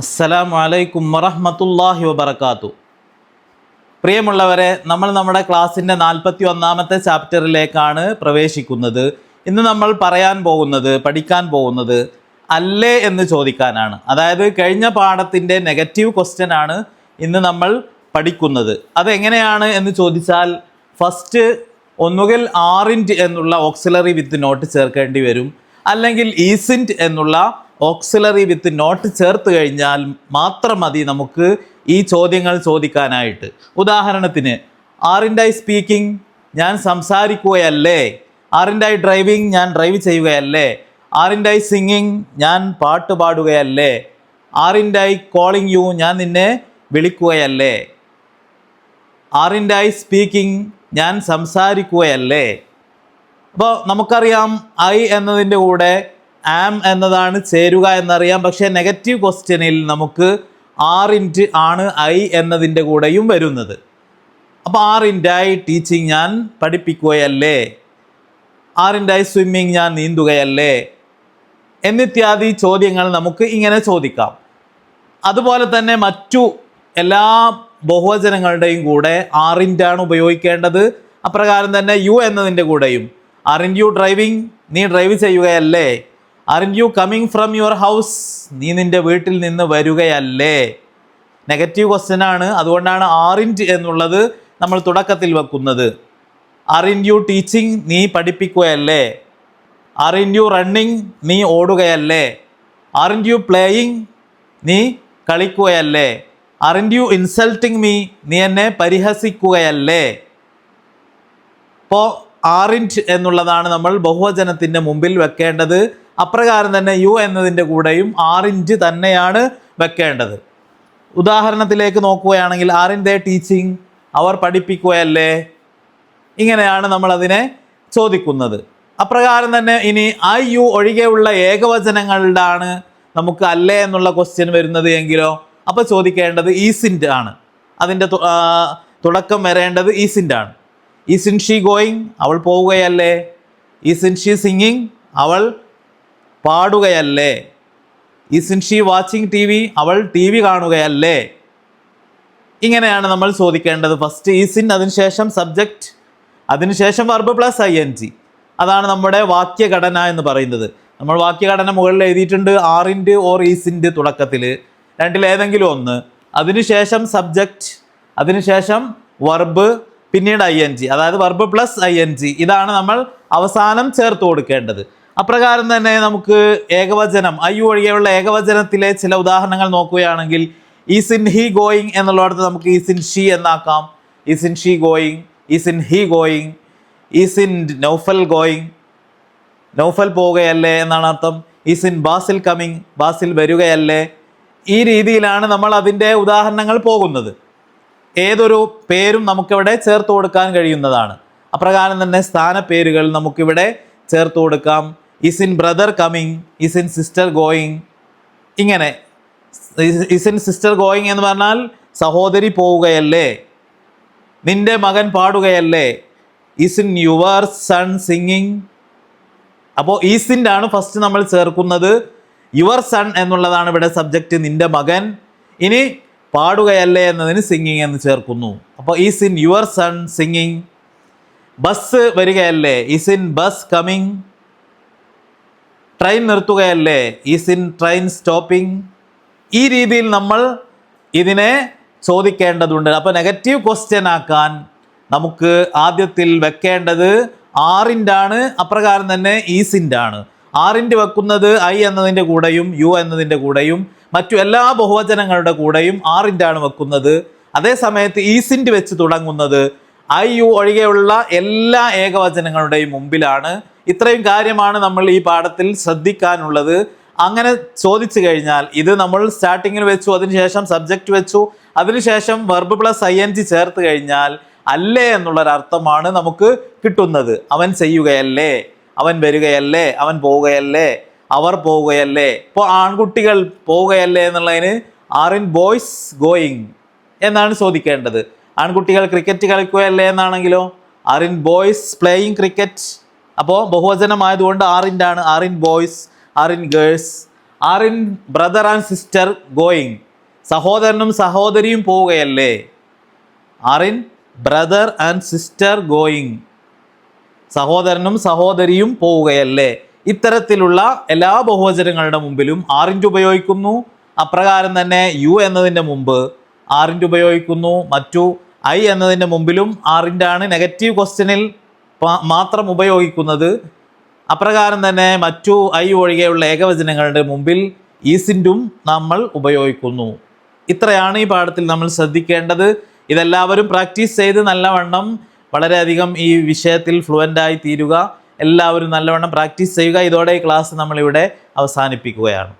അസ്സലാമു അലൈക്കും വറഹ്മത്തുള്ളാഹി വബറകാതു. പ്രിയമുള്ളവരെ, നമ്മൾ നമ്മുടെ ക്ലാസ്സിൻ്റെ 41-ാമത്തെ ചാപ്റ്ററിലേക്കാണ് പ്രവേശിക്കുന്നത്. ഇന്ന് നമ്മൾ പഠിക്കാൻ പോകുന്നത് അല്ലേ എന്ന് ചോദിക്കാനാണ്. അതായത് കഴിഞ്ഞ പാഠത്തിൻ്റെ നെഗറ്റീവ് ക്വസ്റ്റ്യൻ ആണ് ഇന്ന് നമ്മൾ പഠിക്കുന്നത്. അതെങ്ങനെയാണ് എന്ന് ചോദിച്ചാൽ, ഫസ്റ്റ് ഒന്നുകിൽ ആറിൻറ്റ് എന്നുള്ള ഓക്സിലറി വിത്ത് നോട്ട് ചേർക്കേണ്ടി വരും, അല്ലെങ്കിൽ ഈസിൻറ്റ് എന്നുള്ള ഓക്സിലറി വിത്ത് നോട്ട് ചേർത്ത് കഴിഞ്ഞാൽ മാത്രം മതി നമുക്ക് ഈ ചോദ്യങ്ങൾ ചോദിക്കാനായിട്ട്. ഉദാഹരണത്തിന്, ആറിൻറ്റ് ഐ സ്പീക്കിംഗ്, ഞാൻ സംസാരിക്കുകയല്ലേ. ആറിൻറ്റ് ഐ ഡ്രൈവിംഗ്, ഞാൻ ഡ്രൈവ് ചെയ്യുകയല്ലേ. ആറിൻറ്റ് ഐ സിംഗിങ്, ഞാൻ പാട്ട് പാടുകയല്ലേ. ആറിൻറ്റ് ഐ കോളിംഗ് യു, ഞാൻ നിന്നെ വിളിക്കുകയല്ലേ. ആറിൻറ്റ് ഐ സ്പീക്കിംഗ്, ഞാൻ സംസാരിക്കുകയല്ലേ. അപ്പോൾ നമുക്കറിയാം ഐ എന്നതിൻ്റെ കൂടെ ആം എന്നതാണ് ചേരുക എന്നറിയാം. പക്ഷേ നെഗറ്റീവ് ക്വസ്റ്റ്യനിൽ നമുക്ക് ആറിൻറ്റ് ആണ് ഐ എന്നതിൻ്റെ കൂടെയും വരുന്നത്. അപ്പോൾ ആറിൻറ്റ് ഐ ടീച്ചിങ്, ഞാൻ പഠിപ്പിക്കുകയല്ലേ. ആറിൻറ്റ് ഐ സ്വിമ്മിങ്, ഞാൻ നീന്തുകയല്ലേ. എന്നിത്യാദി ചോദ്യങ്ങൾ നമുക്ക് ഇങ്ങനെ ചോദിക്കാം. അതുപോലെ തന്നെ മറ്റു എല്ലാ ബഹുവചനങ്ങളുടെയും കൂടെ ആറിൻറ്റ് ആണ് ഉപയോഗിക്കേണ്ടത്. അപ്രകാരം തന്നെ യു എന്നതിൻ്റെ കൂടെയും ആറിൻറ്റ് യു ഡ്രൈവിംഗ്, നീ ഡ്രൈവ് ചെയ്യുകയല്ലേ. Aren't you coming from your house, നീ നിൻ്റെ വീട്ടിൽ നിന്ന് വരികയല്ലേ. നെഗറ്റീവ് ക്വസ്റ്റ്യൻ ആണ്, അതുകൊണ്ടാണ് ആറിൻറ്റ് എന്നുള്ളത് നമ്മൾ തുടക്കത്തിൽ വെക്കുന്നത്. ആറിൻറ്റ് യു ടീച്ചിങ്, നീ പഠിപ്പിക്കുകയല്ലേ. ആറിൻറ്റ് യു റണ്ണിങ്, നീ ഓടുകയല്ലേ. ആറിൻറ്റ് യു പ്ലേയിങ്, നീ കളിക്കുകയല്ലേ. ആറിൻറ്റ് യു ഇൻസൾട്ടിങ് മീ, നീ എന്നെ പരിഹസിക്കുകയല്ലേ. ഇപ്പോൾ ആറിൻറ്റ് എന്നുള്ളതാണ് നമ്മൾ ബഹുവചനത്തിൻ്റെ മുമ്പിൽ വെക്കേണ്ടത്. അപ്രകാരം തന്നെ യു എന്നതിൻ്റെ കൂടെയും ആറിൻറ്റ് തന്നെയാണ് വെക്കേണ്ടത്. ഉദാഹരണത്തിലേക്ക് നോക്കുകയാണെങ്കിൽ, ആറിൻറ്റ് ദേ ടീച്ചിങ്, അവർ പഠിപ്പിക്കുകയല്ലേ. ഇങ്ങനെയാണ് നമ്മളതിനെ ചോദിക്കുന്നത്. അപ്രകാരം തന്നെ ഇനി ഐ യു ഒഴികെയുള്ള ഏകവചനങ്ങളിലാണ് നമുക്ക് അല്ലേ എന്നുള്ള ക്വസ്റ്റ്യൻ വരുന്നത് എങ്കിലോ, അപ്പോൾ ചോദിക്കേണ്ടത് ഈസിൻറ്റ് ആണ്. അതിൻ്റെ തുടക്കം വരേണ്ടത് ഈസിൻറ്റ് ആണ്. ഈസിൻ ഷീ ഗോയിങ്, അവൾ പോവുകയല്ലേ. ഈസിൻ ഷീ സിംഗിങ്, അവൾ പാടുകയല്ലേ. Isn't she watching T V, അവൾ ടി വി കാണുകയല്ലേ. ഇങ്ങനെയാണ് നമ്മൾ ചോദിക്കേണ്ടത്. ഫസ്റ്റ് ഈസിൻ, അതിനുശേഷം സബ്ജക്റ്റ്, അതിനുശേഷം verb plus I N G. അതാണ് നമ്മുടെ വാക്യഘടന എന്ന് പറയുന്നത്. നമ്മൾ വാക്യഘടന മുകളിൽ എഴുതിയിട്ടുണ്ട്, ആറിൻറ്റ് ഓർ ഈസിൻറ്റ് തുടക്കത്തിൽ, രണ്ടിലേതെങ്കിലും ഒന്ന്, അതിനുശേഷം സബ്ജക്റ്റ്, അതിനുശേഷം വർബ്, പിന്നീട് ഐ എൻ ജി, അതായത് verb plus I N G. ഇതാണ് നമ്മൾ അവസാനം ചേർത്ത് കൊടുക്കേണ്ടത്. അപ്രകാരം തന്നെ നമുക്ക് ഏകവചനം, ഐ യു ഒഴികെയുള്ള ഏകവചനത്തിലെ ചില ഉദാഹരണങ്ങൾ നോക്കുകയാണെങ്കിൽ, ഈസിൻ ഹി ഗോയിങ് എന്നുള്ളിടത്ത് നമുക്ക് ഈസിൻ ഷീ എന്നാക്കാം. Isn't she going, isn't he going. Isn't Naufal going, Naufal പോവുകയല്ലേ എന്നാണ് അർത്ഥം. ഈസിൻ ബാസിൽ കമ്മിങ്, ബാസിൽ വരികയല്ലേ. ഈ രീതിയിലാണ് നമ്മൾ അതിൻ്റെ ഉദാഹരണങ്ങൾ പോകുന്നത്. ഏതൊരു പേരും നമുക്കിവിടെ ചേർത്ത് കൊടുക്കാൻ കഴിയുന്നതാണ്. അപ്രകാരം തന്നെ സ്ഥാനപ്പേരുകൾ നമുക്കിവിടെ ചേർത്ത് കൊടുക്കാം. ഈസിൻ ബ്രദർ കമ്മിങ്, ഈസിൻ സിസ്റ്റർ ഗോയിങ്. ഇങ്ങനെ ഈസിൻ സിസ്റ്റർ ഗോയിങ് എന്ന് പറഞ്ഞാൽ സഹോദരി പോവുകയല്ലേ. നിന്റെ മകൻ പാടുകയല്ലേ. Isn't your son singing. അപ്പോൾ ഈസിൻ്റെ ആണ് ഫസ്റ്റ് നമ്മൾ ചേർക്കുന്നത്. യുവർ സൺ എന്നുള്ളതാണ് ഇവിടെ സബ്ജക്റ്റ്, നിന്റെ മകൻ. ഇനി പാടുകയല്ലേ എന്നതിന് സിംഗിങ് എന്ന് ചേർക്കുന്നു. അപ്പോൾ isn't your son singing. Bus വരികയല്ലേ, isn't bus coming. Train നിർത്തുകയല്ലേ, ഈസ് ഇൻ ട്രെയിൻ സ്റ്റോപ്പിംഗ്. ഈ രീതിയിൽ നമ്മൾ ഇതിനെ ചോദിക്കേണ്ടതുണ്ട്. അപ്പോൾ നെഗറ്റീവ് ക്വസ്റ്റ്യൻ ആക്കാൻ നമുക്ക് ആദ്യത്തിൽ വെക്കേണ്ടത് ആറിൻറ്റ് ആണ്. അപ്രകാരം തന്നെ ഈസിൻറ്റ് ആണ്. ആറിൻറ്റ് വെക്കുന്നത് ഐ എന്നതിൻ്റെ കൂടെയും യു എന്നതിൻ്റെ കൂടെയും മറ്റു എല്ലാ ബഹുവചനങ്ങളുടെ കൂടെയും ആറിൻറ്റ് ആണ് വെക്കുന്നത്. അതേ സമയത്ത് ഈസിൻറ്റ് വെച്ച് തുടങ്ങുന്നത് ഐ യു ഒഴികെയുള്ള എല്ലാ ഏകവചനങ്ങളുടെയും മുമ്പിലാണ്. ഇത്രയും കാര്യമാണ് നമ്മൾ ഈ പാഠത്തിൽ ശ്രദ്ധിക്കാനുള്ളത്. അങ്ങനെ ചോദിച്ചു കഴിഞ്ഞാൽ ഇത് നമ്മൾ സ്റ്റാർട്ടിങ്ങിൽ വെച്ചു, അതിനുശേഷം സബ്ജക്റ്റ് വെച്ചു, അതിനുശേഷം verb plus I N G ചേർത്ത് കഴിഞ്ഞാൽ അല്ലേ എന്നുള്ളൊരർത്ഥമാണ് നമുക്ക് കിട്ടുന്നത്. അവൻ ചെയ്യുകയല്ലേ, അവൻ വരികയല്ലേ, അവൻ പോവുകയല്ലേ, അവർ പോവുകയല്ലേ. ഇപ്പോൾ ആൺകുട്ടികൾ പോവുകയല്ലേ എന്നുള്ളതിന് ആറിൻ ബോയ്സ് ഗോയിങ് എന്നാണ് ചോദിക്കേണ്ടത്. ആൺകുട്ടികൾ ക്രിക്കറ്റ് കളിക്കുകയല്ലേ എന്നാണെങ്കിലോ ആറിൻ ബോയ്സ് പ്ലേയിങ് ക്രിക്കറ്റ്. അപ്പോൾ ബഹുവചനമായതുകൊണ്ട് ആറിൻ്റെ ആണ്. Aren't boys, aren't girls, aren't brother and sister going? സഹോദരനും സഹോദരിയും പോവുകയല്ലേ? Aren't brother and sister going? സഹോദരനും സഹോദരിയും പോവുകയല്ലേ? ഇത്തരത്തിലുള്ള എല്ലാ ബഹുവചനങ്ങളുടെ മുമ്പിലും ആറിൻ്റെ ഉപയോഗിക്കുന്നു. അപ്രകാരം തന്നെ യു എന്നതിൻ്റെ മുമ്പ് ആറിൻ്റെ ഉപയോഗിക്കുന്നു. മറ്റു ഐ എന്നതിൻ്റെ മുമ്പിലും ആറിൻ്റെ ആണ് നെഗറ്റീവ് ക്വസ്റ്റ്യനിൽ മാത്രം ഉപയോഗിക്കുന്നത്. അപ്രകാരം തന്നെ മറ്റു ഐ ഒഴികെയുള്ള ഏകവചനങ്ങളുടെ മുമ്പിൽ ഈസിൻറ്റും നമ്മൾ ഉപയോഗിക്കുന്നു. ഇത്രയാണ് ഈ പാഠത്തിൽ നമ്മൾ ശ്രദ്ധിക്കേണ്ടത്. ഇതെല്ലാവരും പ്രാക്ടീസ് ചെയ്ത് നല്ലവണ്ണം വളരെയധികം ഈ വിഷയത്തിൽ ഫ്ലുവൻ്റായി തീരുക. എല്ലാവരും നല്ലവണ്ണം പ്രാക്ടീസ് ചെയ്യുക. ഇതോടെ ഈ ക്ലാസ് നമ്മളിവിടെ അവസാനിപ്പിക്കുകയാണ്.